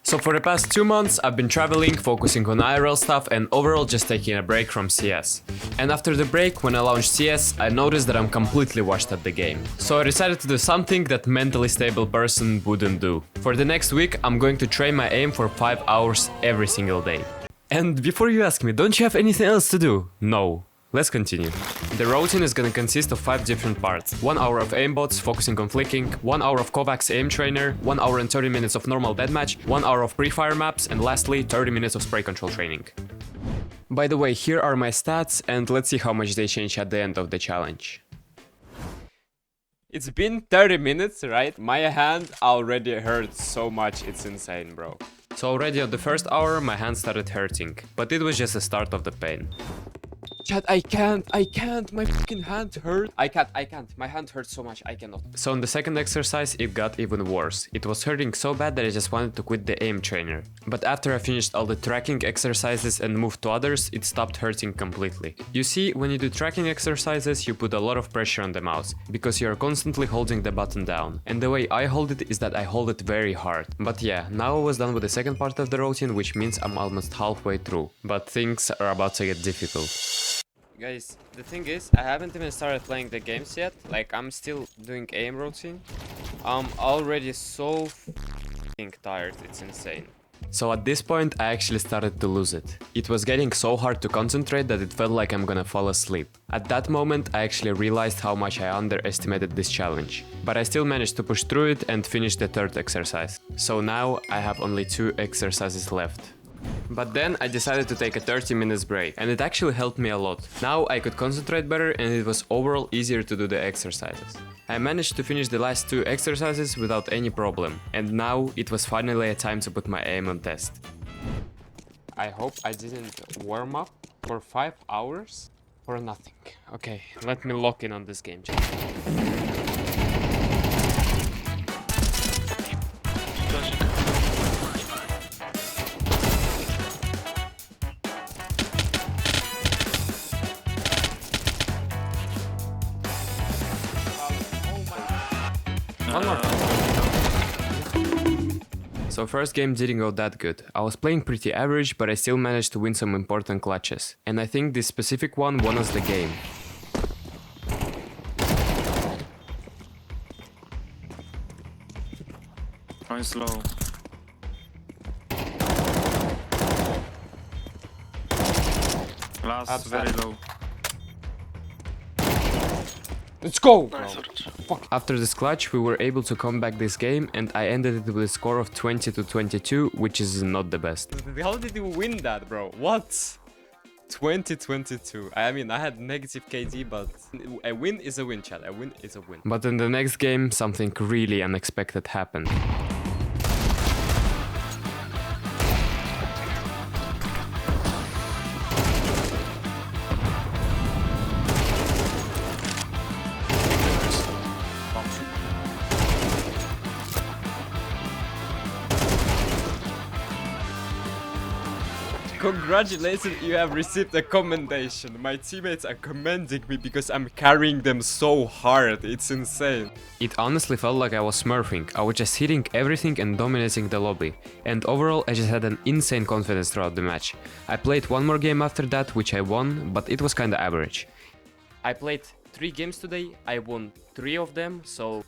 So for the past 2 months, I've been traveling, focusing on IRL stuff and overall just taking a break from CS. And after the break, when I launched CS, I noticed that I'm completely washed at the game. So I decided to do something that mentally stable person wouldn't do. For the next week, I'm going to train my aim for 5 hours every single day. And before you ask me, don't you have anything else to do? No. Let's continue. The routine is gonna consist of 5 different parts. 1 hour of aimbots focusing on flicking, 1 hour of Kovaaks aim trainer, 1 hour and 30 minutes of normal deathmatch, 1 hour of Prefire maps, and lastly 30 minutes of spray control training. By the way, here are my stats and let's see how much they change at the end of the challenge. It's been 30 minutes, right? My hand already hurts so much, it's insane, bro. So already on the first hour my hand started hurting, but it was just the start of the pain. Chat, I can't, my fucking hand hurt. I can't, my hand hurts so much, I cannot. So on the second exercise, it got even worse. It was hurting so bad that I just wanted to quit the aim trainer. But after I finished all the tracking exercises and moved to others, it stopped hurting completely. You see, when you do tracking exercises, you put a lot of pressure on the mouse, because you are constantly holding the button down. And the way I hold it is that I hold it very hard. But yeah, now I was done with the second part of the routine, which means I'm almost halfway through. But things are about to get difficult. Guys, the thing is, I haven't even started playing the games yet. Like, I'm still doing aim routine. I'm already so f***ing tired, it's insane. So at this point, I actually started to lose it. It was getting so hard to concentrate that it felt like I'm gonna fall asleep. At that moment, I actually realized how much I underestimated this challenge. But I still managed to push through it and finish the third exercise. So now, I have only 2 exercises left. But then I decided to take a 30 minutes break, and it actually helped me a lot. Now I could concentrate better and it was overall easier to do the exercises. I managed to finish the last 2 exercises without any problem, and now it was finally a time to put my aim on test. I hope I didn't warm up for 5 hours for nothing. Okay, let me lock in on this game. One more. So first game didn't go that good. I was playing pretty average, but I still managed to win some important clutches. And I think this specific one won us the game. Nice low. Last very low. Let's go! Nice. Fuck. After this clutch, we were able to come back this game and I ended it with a score of 20-22, which is not the best. How did you win that, bro? What? 20-22. I mean, I had negative KD, but a win is a win, chat. A win is a win. But in the next game, something really unexpected happened. Congratulations, you have received a commendation. My teammates are commending me because I'm carrying them so hard. It's insane. It honestly felt like I was smurfing. I was just hitting everything and dominating the lobby. And overall, I just had an insane confidence throughout the match. I played one more game after that, which I won, but it was kinda average. I played 3 games today, I won 3 of them, so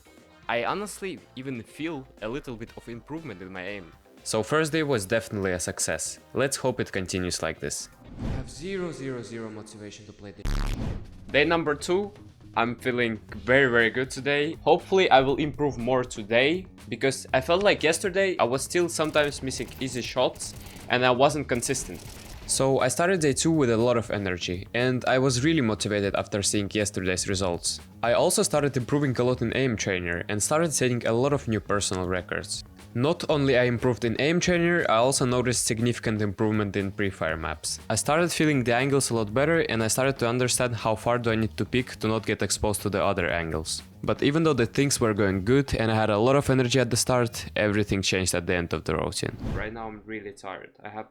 I honestly even feel a little bit of improvement in my aim. So first day was definitely a success. Let's hope it continues like this. I have zero motivation to play this. Day number 2, I'm feeling very good today. Hopefully I will improve more today, because I felt like yesterday I was still sometimes missing easy shots and I wasn't consistent. So I started day 2 with a lot of energy, and I was really motivated after seeing yesterday's results. I also started improving a lot in aim trainer and started setting a lot of new personal records. Not only I improved in aim trainer, I also noticed significant improvement in Prefire maps. I started feeling the angles a lot better and I started to understand how far do I need to pick to not get exposed to the other angles. But even though the things were going good and I had a lot of energy at the start, everything changed at the end of the routine. Right now I'm really tired. I have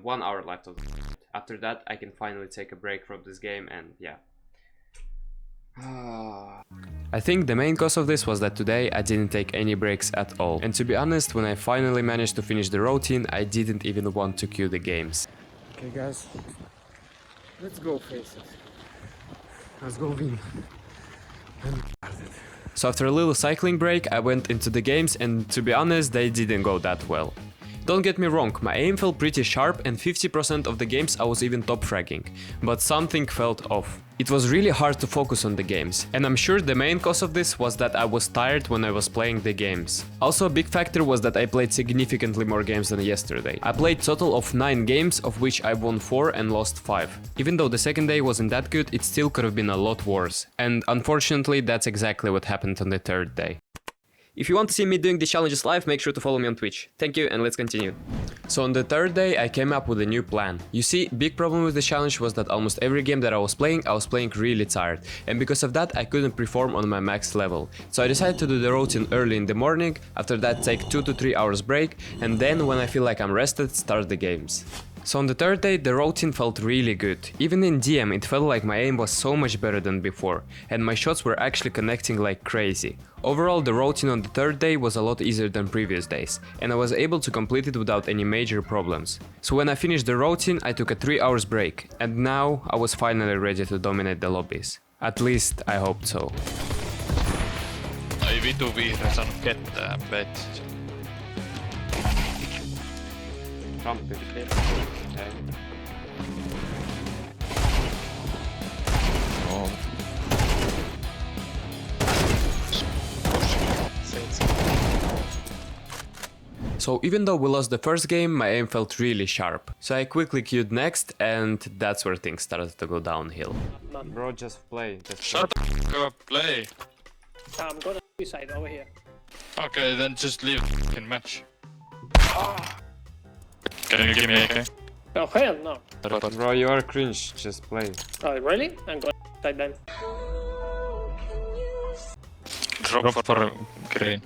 1 hour left of the After that I can finally take a break from this game and yeah. I think the main cause of this was that today I didn't take any breaks at all. And to be honest, when I finally managed to finish the routine, I didn't even want to queue the games. Okay guys, let's go face it. Let's go win. So after a little cycling break, I went into the games and to be honest, they didn't go that well. Don't get me wrong, my aim felt pretty sharp and 50% of the games I was even top fragging, but something felt off. It was really hard to focus on the games, and I'm sure the main cause of this was that I was tired when I was playing the games. Also a big factor was that I played significantly more games than yesterday. I played total of 9 games, of which I won 4 and lost 5. Even though the second day wasn't that good, it still could have been a lot worse, and unfortunately that's exactly what happened on the third day. If you want to see me doing these challenges live, make sure to follow me on Twitch. Thank you, and let's continue. So on the third day, I came up with a new plan. You see, big problem with the challenge was that almost every game that I was playing really tired. And because of that, I couldn't perform on my max level. So I decided to do the routine early in the morning, after that take 2 to 3 hours break, and then when I feel like I'm rested, start the games. So on the third day, the routine felt really good. Even in DM, it felt like my aim was so much better than before, and my shots were actually connecting like crazy. Overall, the routine on the third day was a lot easier than previous days, and I was able to complete it without any major problems. So when I finished the routine, I took a 3 hours break, and now I was finally ready to dominate the lobbies. At least, I hoped so. Ai vitu vihreä saanut ketään petsit. Rampi. Oh. So even though we lost the first game, my aim felt really sharp. So I quickly queued next, and that's where things started to go downhill. Bro, just play. Shut up, play. I'm gonna suicide over here. Okay, then just leave the fucking match. Can you give me AK? Oh hell no. Bro, you are cringe. Just play. Oh really? I'm gonna suicide then. Drop for green.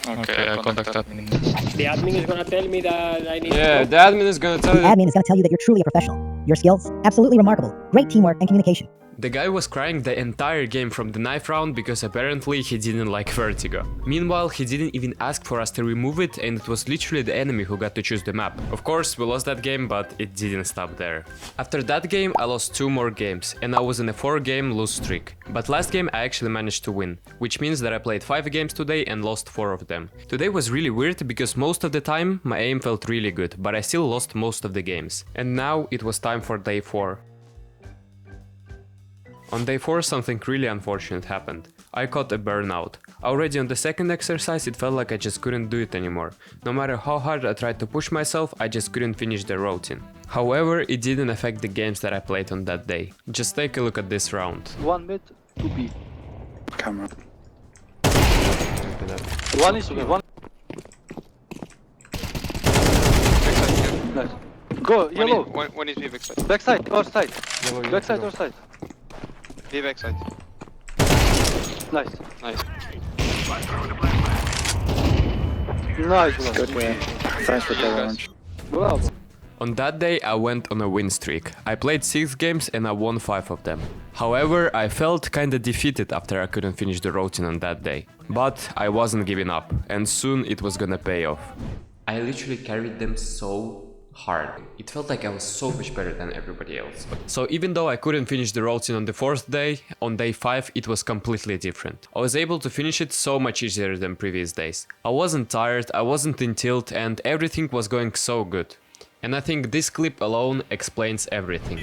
Okay, I'll contact admin. The admin is gonna tell me that I need Yeah, to the admin is gonna tell The you. admin is going to tell you that you're truly a professional. Your skills, absolutely remarkable. Great teamwork and communication. The guy was crying the entire game from the knife round because apparently he didn't like vertigo. Meanwhile, he didn't even ask for us to remove it, and it was literally the enemy who got to choose the map. Of course, we lost that game, but it didn't stop there. After that game, I lost 2 more games, and I was in a 4-game lose streak. But last game I actually managed to win, which means that I played 5 games today and lost 4 of them. Today was really weird because most of the time my aim felt really good, but I still lost most of the games. And now it was time for day 4. On day 4 something really unfortunate happened. I caught a burnout. Already on the second exercise it felt like I just couldn't do it anymore. No matter how hard I tried to push myself, I just couldn't finish the routine. However, it didn't affect the games that I played on that day. Just take a look at this round. 1 mid, 2 B. Camera. 1 is B, 1. Nice. Go, yellow. One is B backside. Backside or side. Yellow, Backside yellow. or side. B backside. Nice. Nice. Nice one. Good game. Thanks for the launch. Bravo. On that day I went on a win streak. I played 6 games and I won 5 of them. However, I felt kinda defeated after I couldn't finish the routine on that day. But I wasn't giving up, and soon it was gonna pay off. I literally carried them so hard. It felt like I was so much better than everybody else. So even though I couldn't finish the routine on the 4th day, on day 5 it was completely different. I was able to finish it so much easier than previous days. I wasn't tired, I wasn't in tilt, and everything was going so good. And I think this clip alone explains everything.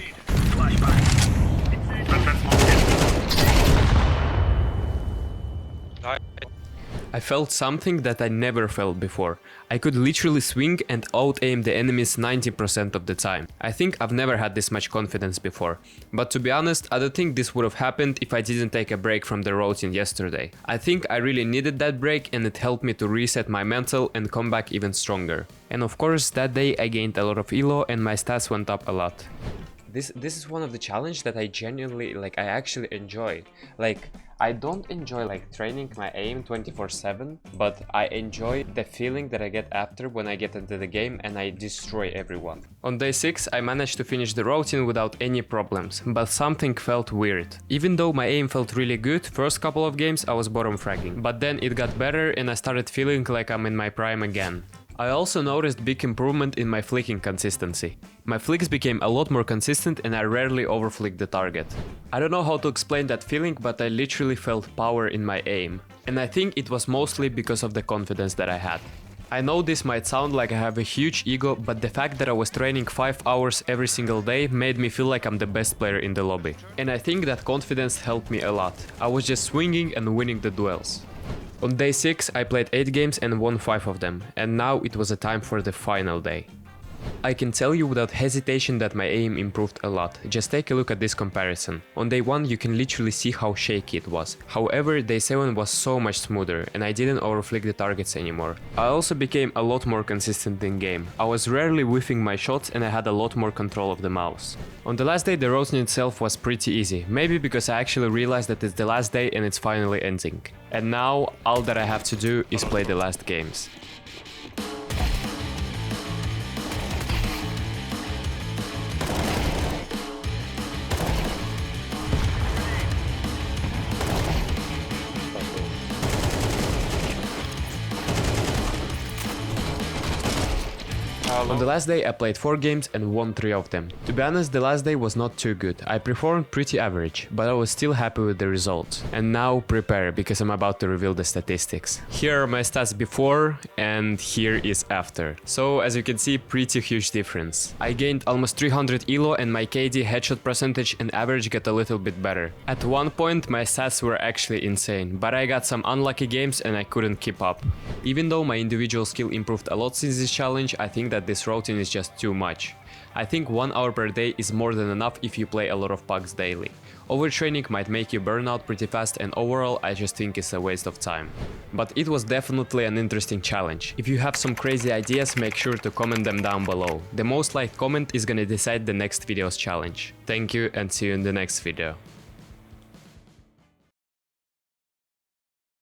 I felt something that I never felt before. I could literally swing and out-aim the enemies 90% of the time. I think I've never had this much confidence before. But to be honest, I don't think this would have happened if I didn't take a break from the routine yesterday. I think I really needed that break, and it helped me to reset my mental and come back even stronger. And of course, that day I gained a lot of elo and my stats went up a lot. This is one of the challenge that I genuinely, like, I actually enjoy. Like, I don't enjoy like training my aim 24/7, but I enjoy the feeling that I get after when I get into the game and I destroy everyone. On day 6 I managed to finish the routine without any problems, but something felt weird. Even though my aim felt really good, first couple of games I was bottom fragging, but then it got better and I started feeling like I'm in my prime again. I also noticed big improvement in my flicking consistency. My flicks became a lot more consistent and I rarely overflicked the target. I don't know how to explain that feeling, but I literally felt power in my aim. And I think it was mostly because of the confidence that I had. I know this might sound like I have a huge ego, but the fact that I was training 5 hours every single day made me feel like I'm the best player in the lobby. And I think that confidence helped me a lot. I was just swinging and winning the duels. On day 6 I played 8 games and won 5 of them, and now it was a time for the final day. I can tell you without hesitation that my aim improved a lot. Just take a look at this comparison. On day 1 you can literally see how shaky it was. However, day 7 was so much smoother and I didn't overflick the targets anymore. I also became a lot more consistent in game. I was rarely whiffing my shots and I had a lot more control of the mouse. On the last day the routine itself was pretty easy, maybe because I actually realized that it's the last day and it's finally ending. And now all that I have to do is play the last games. On the last day I played 4 games and won 3 of them. To be honest, the last day was not too good. I performed pretty average, but I was still happy with the results. And now prepare, because I'm about to reveal the statistics. Here are my stats before and here is after. So as you can see, pretty huge difference. I gained almost 300 elo and my KD, headshot percentage and average got a little bit better. At one point my stats were actually insane, but I got some unlucky games and I couldn't keep up. Even though my individual skill improved a lot since this challenge, I think that this routine is just too much. I think 1 hour per day is more than enough if you play a lot of pucks daily. Overtraining might make you burn out pretty fast and overall I just think it's a waste of time. But it was definitely an interesting challenge. If you have some crazy ideas, make sure to comment them down below. The most liked comment is gonna decide the next video's challenge. Thank you and see you in the next video.